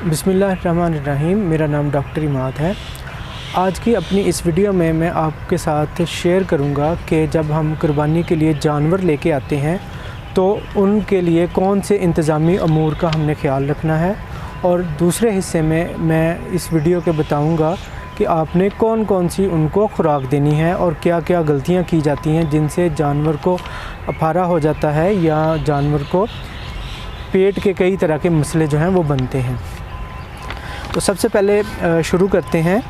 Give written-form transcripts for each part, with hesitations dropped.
बिस्मिल्लाहिर्रहमानिर्रहीम। मेरा नाम डॉक्टर इमाद है। आज की अपनी इस वीडियो में मैं आपके साथ शेयर करूंगा कि जब हम कुर्बानी के लिए जानवर लेके आते हैं तो उनके लिए कौन से इंतज़ामी अमूर का हमने ख्याल रखना है, और दूसरे हिस्से में मैं इस वीडियो के बताऊंगा कि आपने कौन कौन सी उनको खुराक देनी है और क्या क्या गलतियां की जाती हैं जिनसे जानवर को अफारा हो जाता है या जानवर को पेट के कई तरह के मसले जो हैं वो बनते हैं। तो सबसे पहले शुरू करते हैं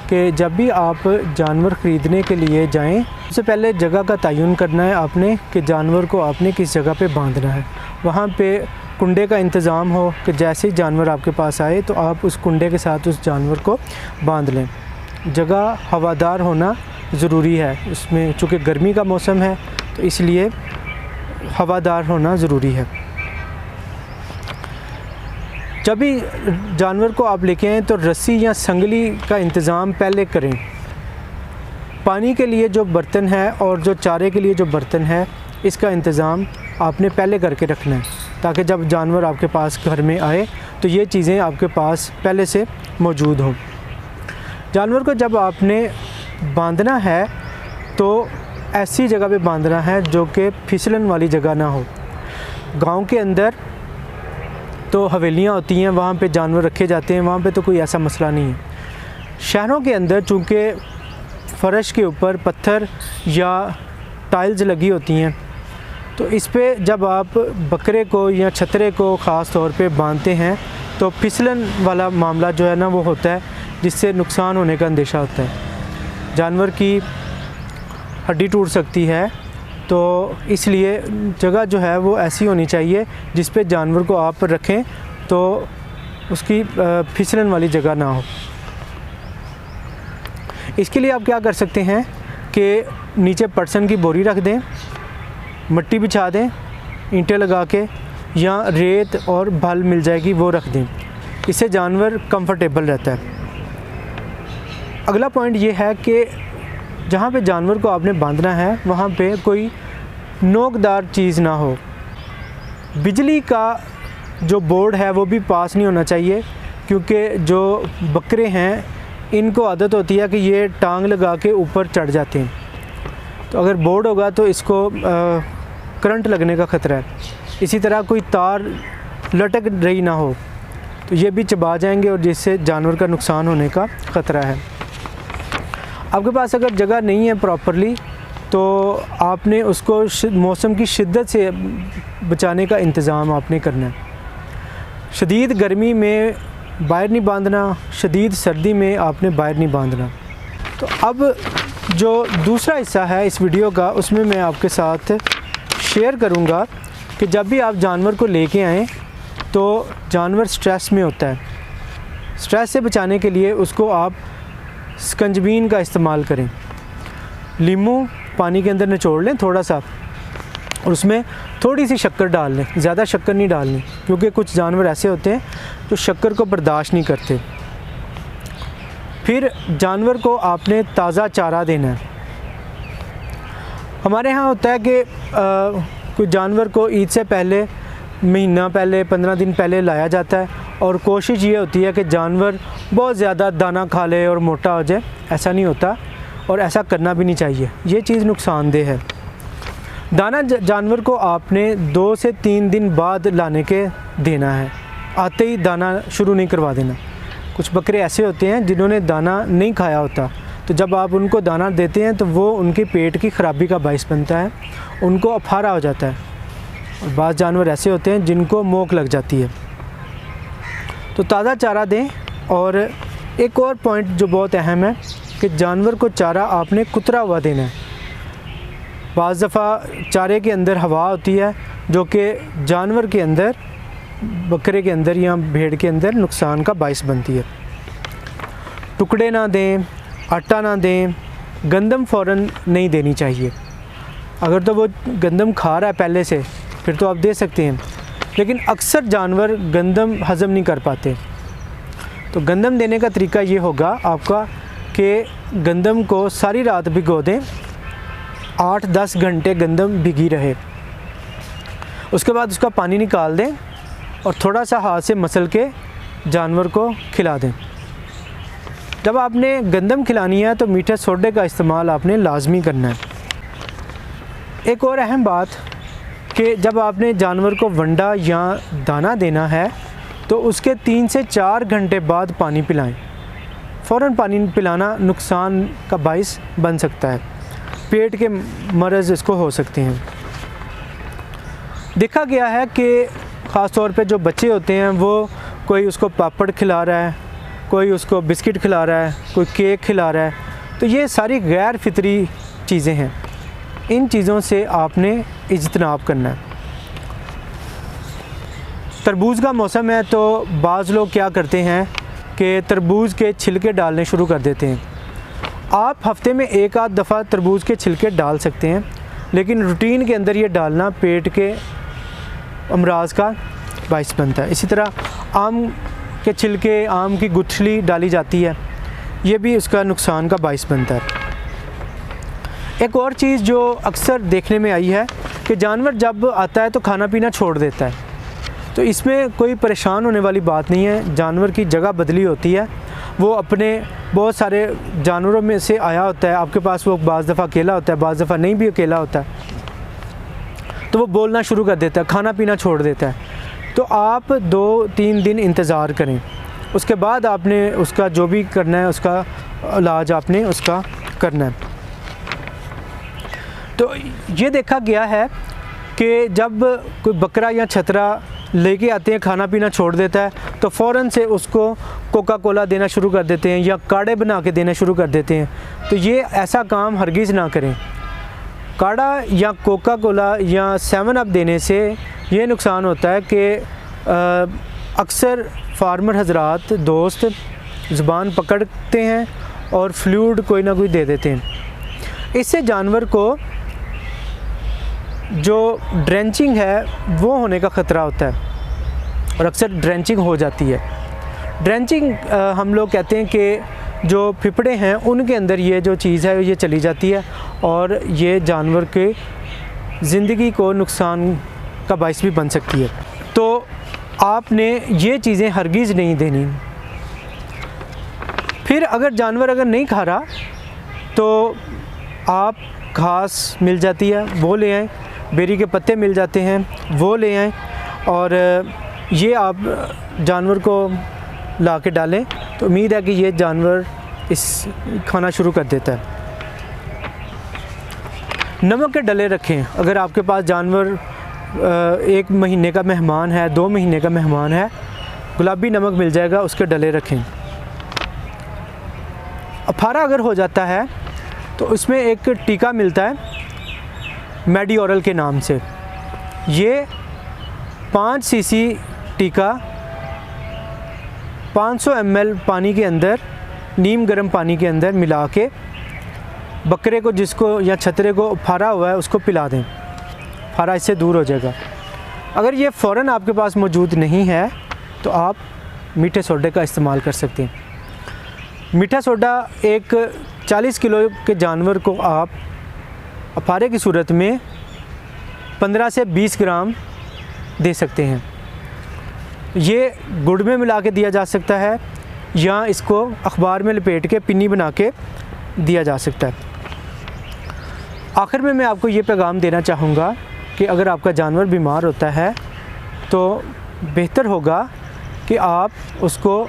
कि जब भी आप जानवर ख़रीदने के लिए जाएं, सबसे पहले जगह का तयन करना है आपने कि जानवर को आपने किस जगह पे बांधना है। वहाँ पे कुंडे का इंतज़ाम हो कि जैसे ही जानवर आपके पास आए तो आप उस कुंडे के साथ उस जानवर को बांध लें। जगह हवादार होना ज़रूरी है, उसमें चूँकि गर्मी का मौसम है तो इसलिए हवादार होना ज़रूरी है। जब भी जानवर को आप लेके आएँ तो रस्सी या संगली का इंतज़ाम पहले करें। पानी के लिए जो बर्तन है और जो चारे के लिए जो बर्तन है, इसका इंतज़ाम आपने पहले करके रखना है ताकि जब जानवर आपके पास घर में आए तो ये चीज़ें आपके पास पहले से मौजूद हों। जानवर को जब आपने बांधना है तो ऐसी जगह पे बांधना है जो कि फिसलन वाली जगह ना हो। गांव के अंदर तो हवेलियाँ होती हैं, वहाँ पे जानवर रखे जाते हैं, वहाँ पे तो कोई ऐसा मसला नहीं है। शहरों के अंदर चूँकि फ़र्श के ऊपर पत्थर या टाइल्स लगी होती हैं तो इस पे जब आप बकरे को या छतरे को ख़ास तौर पे बांधते हैं तो फिसलन वाला मामला जो है ना वो होता है, जिससे नुकसान होने का अंदेशा होता है। जानवर की हड्डी टूट सकती है, तो इसलिए जगह जो है वो ऐसी होनी चाहिए जिस पे जानवर को आप रखें तो उसकी फिसलन वाली जगह ना हो। इसके लिए आप क्या कर सकते हैं कि नीचे पटसन की बोरी रख दें, मिट्टी बिछा दें ईंटें लगा के, या रेत और भल मिल जाएगी वो रख दें। इससे जानवर कंफर्टेबल रहता है। अगला पॉइंट ये है कि जहाँ पे जानवर को आपने बांधना है वहाँ पे कोई नोकदार चीज़ ना हो। बिजली का जो बोर्ड है वो भी पास नहीं होना चाहिए, क्योंकि जो बकरे हैं इनको आदत होती है कि ये टांग लगा के ऊपर चढ़ जाते हैं, तो अगर बोर्ड होगा तो इसको करंट लगने का ख़तरा है। इसी तरह कोई तार लटक रही ना हो तो ये भी चबा जाएंगे और जिससे जानवर का नुकसान होने का ख़तरा है। आपके पास अगर जगह नहीं है प्रॉपरली तो आपने उसको मौसम की शिद्दत से बचाने का इंतज़ाम आपने करना है। शदीद गर्मी में बाहर नहीं बांधना, शदीद सर्दी में आपने बाहर नहीं बांधना। तो अब जो दूसरा हिस्सा है इस वीडियो का, उसमें मैं आपके साथ शेयर करूंगा कि जब भी आप जानवर को लेके आएँ तो जानवर स्ट्रेस में होता है। स्ट्रेस से बचाने के लिए उसको आप स्कंजबीन का इस्तेमाल करें। लीमू पानी के अंदर निचोड़ लें थोड़ा सा, और उसमें थोड़ी सी शक्कर डाल लें, ज़्यादा शक्कर नहीं डालनी, क्योंकि कुछ जानवर ऐसे होते हैं जो शक्कर को बर्दाश्त नहीं करते। फिर जानवर को आपने ताज़ा चारा देना है। हमारे यहाँ होता है कि कोई जानवर को ईद से पहले, महीना पहले, 15 दिन पहले लाया जाता है और कोशिश ये होती है कि जानवर बहुत ज़्यादा दाना खा ले और मोटा हो जाए। ऐसा नहीं होता और ऐसा करना भी नहीं चाहिए, ये चीज़ नुकसानदेह है। दाना जानवर को आपने 2 से 3 दिन बाद लाने के देना है, आते ही दाना शुरू नहीं करवा देना। कुछ बकरे ऐसे होते हैं जिन्होंने दाना नहीं खाया होता, तो जब आप उनको दाना देते हैं तो वो उनके पेट की ख़राबी का बाइस बनता है, उनको अफारा हो जाता है। और बाज़ जानवर ऐसे होते हैं जिनको मोक लग जाती है। तो ताज़ा चारा दें। और एक और पॉइंट जो बहुत अहम है कि जानवर को चारा आपने कुतरा हुआ देना है। बाज़ दफ़ा चारे के अंदर हवा होती है जो कि जानवर के अंदर, बकरे के अंदर या भेड़ के अंदर नुकसान का बाइस बनती है। टुकड़े ना दें, आटा ना दें, गंदम फ़ौरन नहीं देनी चाहिए। अगर तो वो गंदम खा रहा है पहले से फिर तो आप दे सकते हैं, लेकिन अक्सर जानवर गंदम हज़म नहीं कर पाते। तो गंदम देने का तरीका ये होगा आपका कि गंदम को सारी रात भिगो दें, 8-10 घंटे गंदम भिगी रहे। उसके बाद उसका पानी निकाल दें और थोड़ा सा हाथ से मसल के जानवर को खिला दें। जब आपने गंदम खिलानी है तो मीठे सोडे का इस्तेमाल आपने लाजमी करना है। एक और अहम बात कि जब आपने जानवर को वंडा या दाना देना है तो उसके 3 से 4 घंटे बाद पानी पिलाएं। फ़ौरन पानी पिलाना नुकसान का बाइस बन सकता है, पेट के मर्ज़ इसको हो सकते हैं। देखा गया है कि ख़ास तौर पे जो बच्चे होते हैं वो कोई उसको पापड़ खिला रहा है, कोई उसको बिस्किट खिला रहा है, कोई केक खिला रहा है, तो ये सारी गैर फितरी चीज़ें हैं। इन चीज़ों से आपने इज्तनाब करना है। तरबूज का मौसम है तो बाज़ लोग क्या करते हैं कि तरबूज के छिलके डालने शुरू कर देते हैं। आप हफ्ते में एक आध दफ़ा तरबूज के छिलके डाल सकते हैं, लेकिन रूटीन के अंदर ये डालना पेट के अमराज का बाइस बनता है। इसी तरह आम के छिलके, आम की गुठली डाली जाती है, ये भी उसका नुकसान का बाइस बनता है। एक और चीज़ जो अक्सर देखने में आई है कि जानवर जब आता है तो खाना पीना छोड़ देता है, तो इसमें कोई परेशान होने वाली बात नहीं है। जानवर की जगह बदली होती है, वो अपने बहुत सारे जानवरों में से आया होता है आपके पास। वो बाज़ दफ़ा अकेला होता है, बाज़ दफ़ा नहीं भी अकेला होता है, तो वो बोलना शुरू कर देता है, खाना पीना छोड़ देता है। तो आप 2-3 दिन इंतज़ार करें, उसके बाद आपने उसका जो भी करना है, उसका इलाज आपने उसका करना है। तो ये देखा गया है कि जब कोई बकरा या छतरा लेके आते हैं, खाना पीना छोड़ देता है, तो फ़ौरन से उसको कोका कोला देना शुरू कर देते हैं या काढ़े बना के देना शुरू कर देते हैं। तो ये ऐसा काम हरगिज़ ना करें। काढ़ा या कोका कोला या 7 अप देने से ये नुकसान होता है कि अक्सर फार्मर हजरात दोस्त ज़ुबान पकड़ते हैं और फ्लूइड कोई ना कोई दे देते हैं। इससे जानवर को जो ड्रेंचिंग है वो होने का ख़तरा होता है और अक्सर ड्रेंचिंग हो जाती है। ड्रेंचिंग हम लोग कहते हैं कि जो फिफड़े हैं उनके अंदर ये जो चीज़ है ये चली जाती है और ये जानवर के ज़िंदगी को नुकसान का बाइस भी बन सकती है। तो आपने ये चीज़ें हरगिज़ नहीं देनी। फिर अगर जानवर नहीं खा रहा तो आप घास मिल जाती है वो ले आएँ, बेरी के पत्ते मिल जाते हैं वो ले आएँ और ये आप जानवर को ला के डालें, तो उम्मीद है कि ये जानवर इस खाना शुरू कर देता है। नमक के डले रखें। अगर आपके पास जानवर 1 महीने का मेहमान है, 2 महीने का मेहमान है, गुलाबी नमक मिल जाएगा, उसके डले रखें। अफारा अगर हो जाता है तो उसमें एक टीका मिलता है मेडिओरल के नाम से। ये 5 सीसी टीका 500 ml पानी के अंदर, नीम गर्म पानी के अंदर मिला के बकरे को, जिसको या छतरे को फारा हुआ है, उसको पिला दें। फारा इससे दूर हो जाएगा। अगर ये फ़ौरन आपके पास मौजूद नहीं है तो आप मीठे सोडे का इस्तेमाल कर सकते हैं। मीठा सोडा एक 40 किलो के जानवर को आप अफारे की सूरत में 15 से 20 ग्राम दे सकते हैं। ये गुड़ में मिला के दिया जा सकता है या इसको अखबार में लपेट के पिन्नी बना के दिया जा सकता है। आखिर में मैं आपको ये पैगाम देना चाहूँगा कि अगर आपका जानवर बीमार होता है तो बेहतर होगा कि आप उसको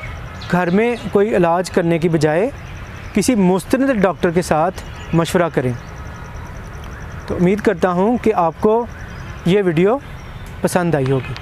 घर में कोई इलाज करने की बजाय किसी मुस्तनद डॉक्टर के साथ मशवरा करें। तो उम्मीद करता हूँ कि आपको ये वीडियो पसंद आई होगी।